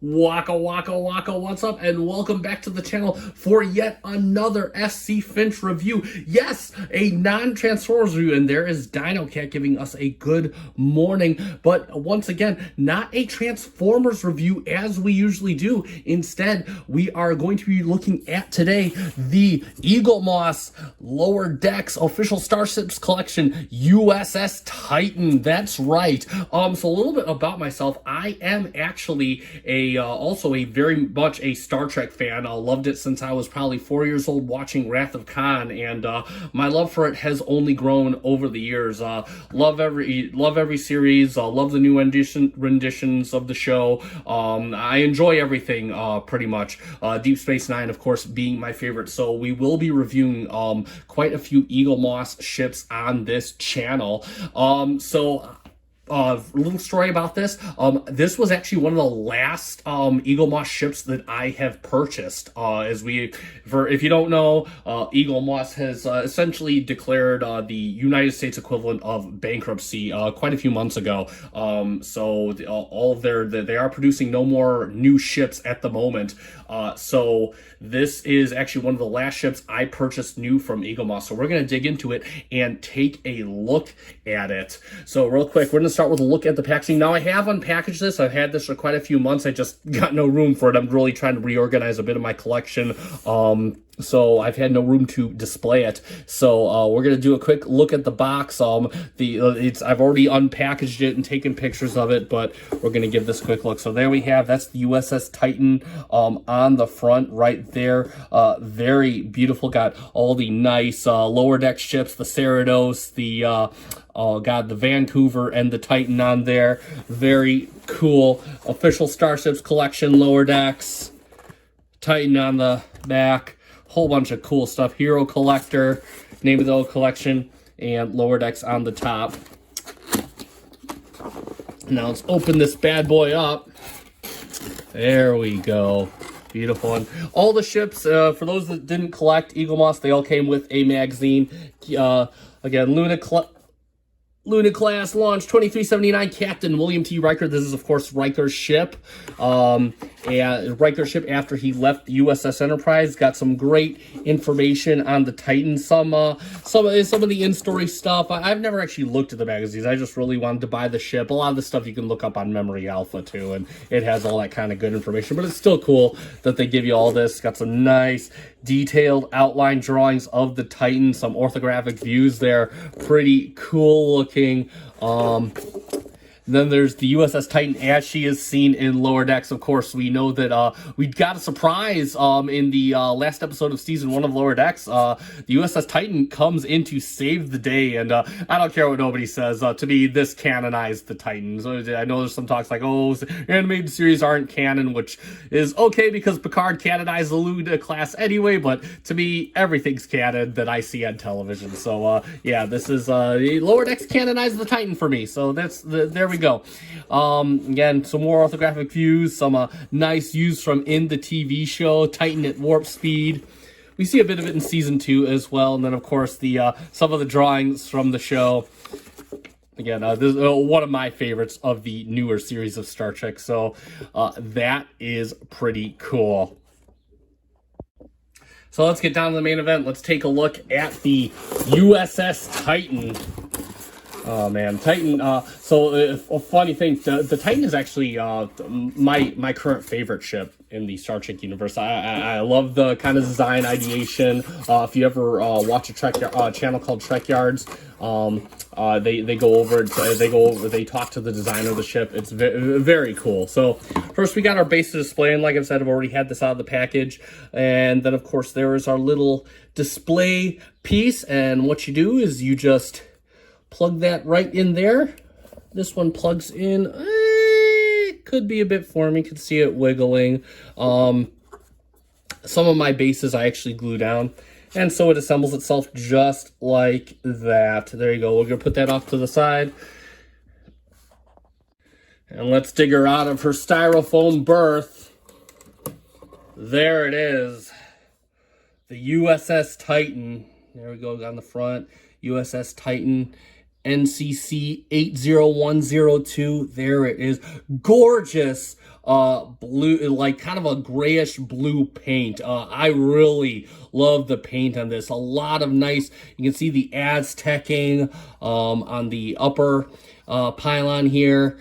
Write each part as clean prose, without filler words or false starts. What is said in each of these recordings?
Waka waka waka, what's up? And welcome back to the channel for yet another SC Finch review. Yes, a non-Transformers review, and there is Dino Cat giving us a good morning. But once again, not a Transformers review as we usually do. Instead, we are going to be looking at today the Eaglemoss Lower Decks official Starships collection, U.S.S. Titan. That's right. So a little bit about myself. I am actually also a very much a Star Trek fan. Loved it since I was probably 4 years old watching Wrath of Khan, and my love for it has only grown over the years. Love every series. Love the new renditions of the show. I enjoy everything pretty much. Deep Space Nine, of course, being my favorite. So we will be reviewing quite a few Eaglemoss ships on this channel. A little story about this. This was actually one of the last Eaglemoss ships that I have purchased. If you don't know, Eaglemoss has essentially declared the United States equivalent of bankruptcy quite a few months ago. They are producing no more new ships at the moment. So this is actually one of the last ships I purchased new from Eaglemoss. So we're going to dig into it and take a look at it. So real quick, we're going to start with a look at the packaging. Now I have unpackaged this. I've had this for quite a few months. I just got no room for it. I'm really trying to reorganize a bit of my collection. So I've had no room to display it. So we're gonna do a quick look at the box. I've already unpackaged it and taken pictures of it, but we're gonna give this a quick look. So there we have, that's the U.S.S. Titan on the front right there. Very beautiful. Got all the nice lower deck ships, the Cerritos, the Vancouver and the Titan on there. Very cool. Official Starships collection, lower decks, Titan on the back. Whole bunch of cool stuff. Hero Collector, name of the old collection, and lower decks on the top. Now let's open this bad boy up. There we go. Beautiful one. All the ships, for those that didn't collect Eaglemoss, they all came with a magazine. Again, Luna class launch 2379, Captain William T. Riker. This is, of course, Riker's ship. And Riker's ship after he left the U.S.S. Enterprise. Got some great information on the Titan. Some of the in-story stuff. I've never actually looked at the magazines. I just really wanted to buy the ship. A lot of the stuff you can look up on Memory Alpha, too, and it has all that kind of good information. But it's still cool that they give you all this. Got some nice detailed outline drawings of the Titan. Some orthographic views there. Pretty cool looking. Then there's the U.S.S. Titan as she is seen in lower decks. Of course, we know that we got a surprise in the last episode of season 1 of Lower Decks. The U.S.S. Titan comes in to save the day, and I don't care what nobody says. To me, this canonized the Titans. I know there's some talks like, oh, animated series aren't canon, which is okay because Picard canonized the Luna class anyway, but to me, everything's canon that I see on television. So, yeah, this is Lower Decks canonized the Titan for me. So there we go. Again, some more orthographic views, some nice views from in the TV show, Titan at warp speed. We see a bit of it in season 2 as well, and then of course the some of the drawings from the show. Again, this is one of my favorites of the newer series of Star Trek, so that is pretty cool. So let's get down to the main event. Let's take a look at the U.S.S. Titan. Oh man, Titan. A funny thing, the Titan is actually my current favorite ship in the Star Trek universe. I love the kind of design ideation. If you ever watch a channel called Trek Yards, they go over they talk to the designer of the ship. It's very cool. So first we got our base display, and like I said, I've already had this out of the package. And then of course there is our little display piece, and what you do is you just plug that right in there. This one plugs in. It could be a bit formy. You can see it wiggling. Some of my bases I actually glue down, and so it assembles itself just like that. There you go. We're going to put that off to the side. And let's dig her out of her styrofoam berth. There it is. The U.S.S. Titan. There we go on the front. U.S.S. Titan. NCC 80102. There it is. Gorgeous blue, like kind of a grayish blue paint. I really love the paint on this. A lot of nice, you can see the Aztecing on the upper pylon here.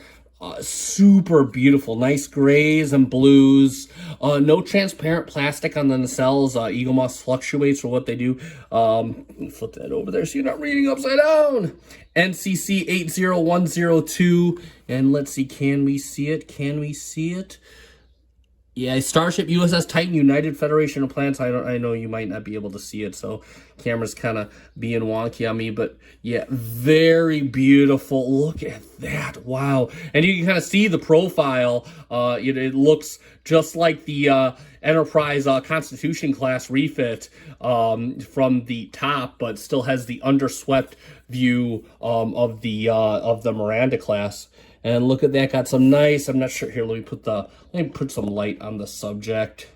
Super beautiful, nice grays and blues. No transparent plastic on the nacelles. Eaglemoss fluctuates for what they do. Flip that over there so you're not reading upside down. NCC 80102. And let's see, can we see it? Can we see it? Yeah, Starship U.S.S. Titan United Federation of Planets. I know you might not be able to see it, so camera's kind of being wonky on me, but yeah, very beautiful. Look at that. Wow. And you can kind of see the profile. It looks just like the Enterprise Constitution class refit from the top, but still has the underswept view of the Miranda class. And look at that, got some nice, I'm not sure, here, let me put some light on the subject.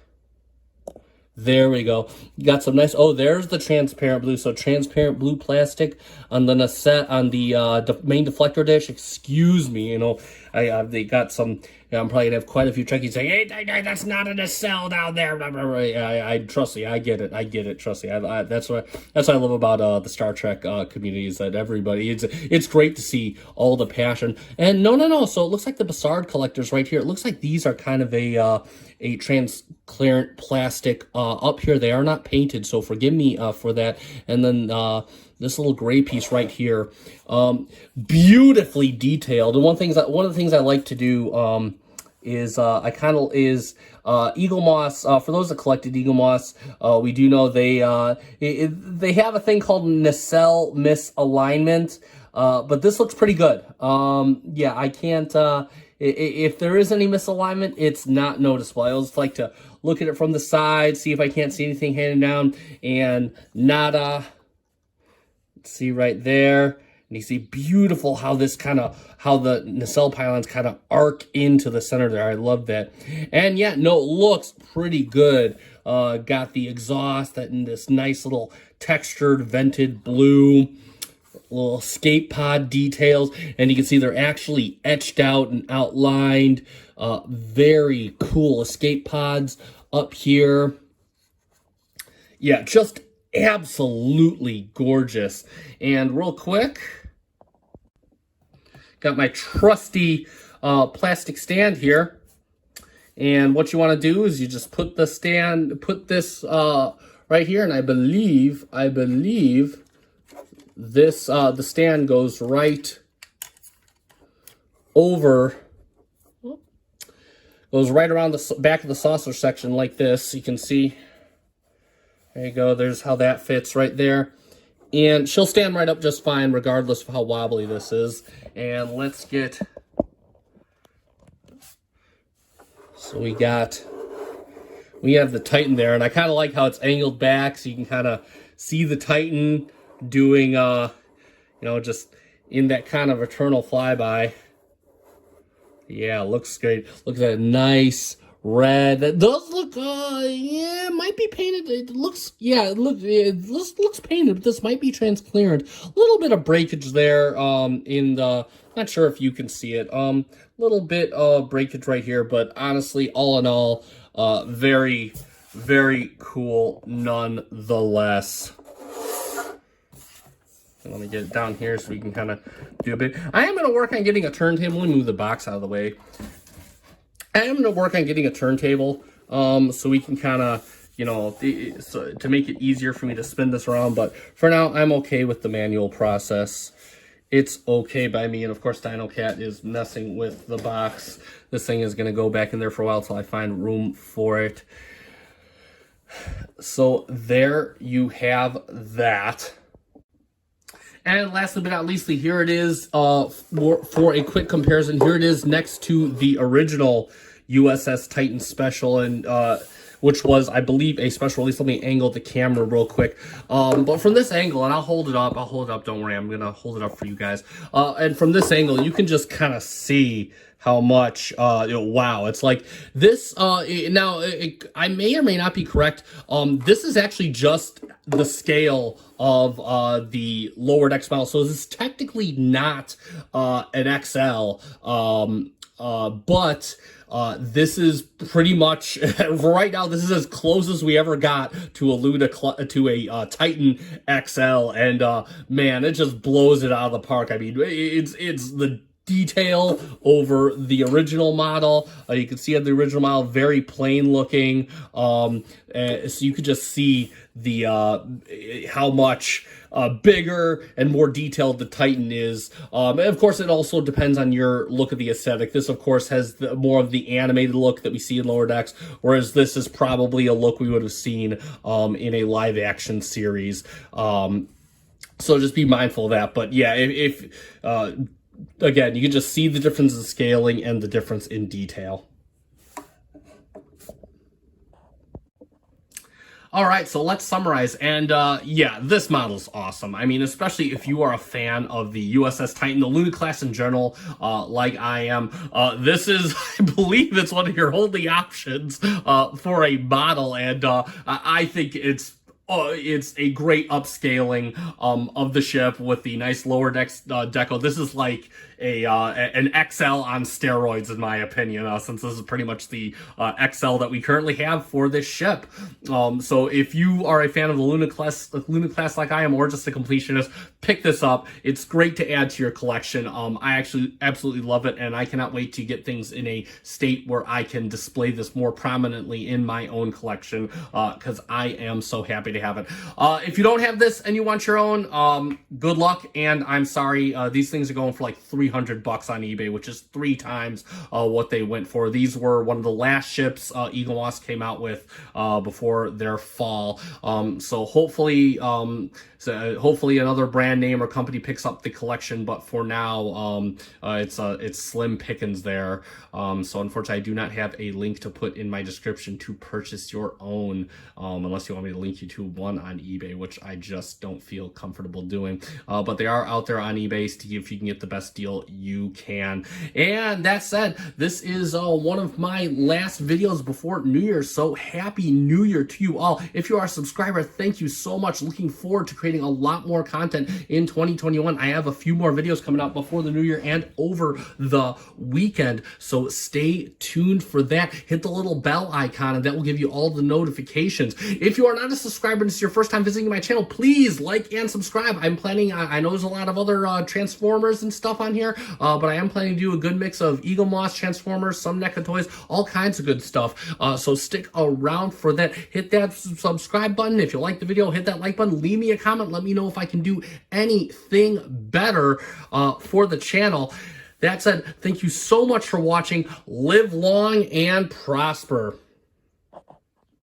There we go. You got some nice, oh, there's the transparent blue. So transparent blue plastic on the nacelle, on the main deflector dish. Excuse me, they got some, I'm probably gonna have quite a few Trekkies saying, hey, that's not a nacelle down there. I trust me, I get it, trust me. That's what I love about the Star Trek community, is that everybody, it's great to see all the passion. And no, so it looks like the Bassard collectors right here, it looks like these are kind of a transparent plastic up here. They are not painted, so forgive me for that. And then this little gray piece right here, beautifully detailed. And one of the things I like to do is Eaglemoss. For those that collected Eaglemoss, we do know they have a thing called nacelle misalignment, but this looks pretty good. Yeah, I can't. If there is any misalignment, it's not noticeable. I always like to look at it from the side, see if I can't see anything hanging down, and nada. See right there, and you see beautiful how the nacelle pylons kind of arc into the center there. I love that. And yeah, no, it looks pretty good. Got the exhaust in this nice little textured vented blue, little escape pod details, and you can see they're actually etched out and outlined. Very cool escape pods up here. Yeah, just absolutely gorgeous. And real quick, got my trusty plastic stand here. And what you want to do is you just put this right here, and I believe this the stand goes right over, goes right around the back of the saucer section like this. You can see, there you go, there's how that fits right there. And she'll stand right up just fine regardless of how wobbly this is. And let's get, so we have the Titan there, and I kind of like how it's angled back so you can kind of see the Titan doing, just in that kind of eternal flyby. Yeah, looks great. Look at that nice red. That does look, yeah, it might be painted. It looks painted, but this might be transparent. A little bit of breakage there, not sure if you can see it. Little bit of breakage right here, but honestly, all in all, very, very cool nonetheless. Let me get it down here so we can kind of do a bit. I am going to work on getting a turntable. Let me move the box out of the way. I am going to work on getting a turntable so we can kind of, to make it easier for me to spin this around. But for now, I'm okay with the manual process. It's okay by me. And of course, Dino Cat is messing with the box. This thing is going to go back in there for a while until I find room for it. So there you have that. And lastly but not leastly, here it is for a quick comparison. Here it is next to the original U.S.S. Titan Special, and which was, I believe, a special release. Let me angle the camera real quick. But from this angle, and I'll hold it up, don't worry, I'm going to hold it up for you guys. And from this angle, you can just kind of see how much, wow, it's like this, I may or may not be correct. This is actually just the scale of the lowered X model. So this is technically not an XL But this is pretty much right now. This is as close as we ever got to a Titan XL, and man, it just blows it out of the park. I mean, it's the detail over the original model. You can see on the original model, very plain looking. So you could just see the how much bigger and more detailed the Titan is. And of course, it also depends on your look of the aesthetic. This, of course, has more of the animated look that we see in Lower Decks, whereas this is probably a look we would have seen in a live action series. So just be mindful of that. But yeah, if again, you can just see the difference in scaling and the difference in detail. All right, so let's summarize. And yeah, this model's awesome. I mean, especially if you are a fan of the U.S.S. Titan, the Luna class in general, like I am. This is, I believe it's one of your only options for a model, and I think it's a great upscaling of the ship with the nice lower decks deco. This is like an XL on steroids, in my opinion, since this is pretty much the XL that we currently have for this ship. So if you are a fan of the Luna class like I am, or just a completionist, pick this up. It's great to add to your collection. I actually absolutely love it, and I cannot wait to get things in a state where I can display this more prominently in my own collection, because I am so happy to have it. If you don't have this and you want your own, good luck, and I'm sorry. These things are going for like $300 on eBay, which is 3 times what they went for. These were one of the last ships Eaglemoss came out with before their fall. So hopefully another brand name or company picks up the collection, but for now it's slim pickings there. So unfortunately, I do not have a link to put in my description to purchase your own, unless you want me to link you to one on eBay, which I just don't feel comfortable doing. But they are out there on eBay to see if you can get the best deal you can. And that said, this is one of my last videos before New Year, so happy New Year to you all. If you are a subscriber, thank you so much. Looking forward to creating a lot more content in 2021. I have a few more videos coming out before the New Year and over the weekend, so stay tuned for that. Hit the little bell icon, and that will give you all the notifications. If you are not a subscriber and this is your first time visiting my channel, please like and subscribe. I'm planning, I know there's a lot of other Transformers and stuff on here, but I am planning to do a good mix of Eaglemoss, Transformers, some NECA toys, all kinds of good stuff. So stick around for that. Hit that subscribe button. If you like the video, hit that like button. Leave me a comment. Let me know if I can do anything better for the channel. That said, thank you so much for watching. Live long and prosper.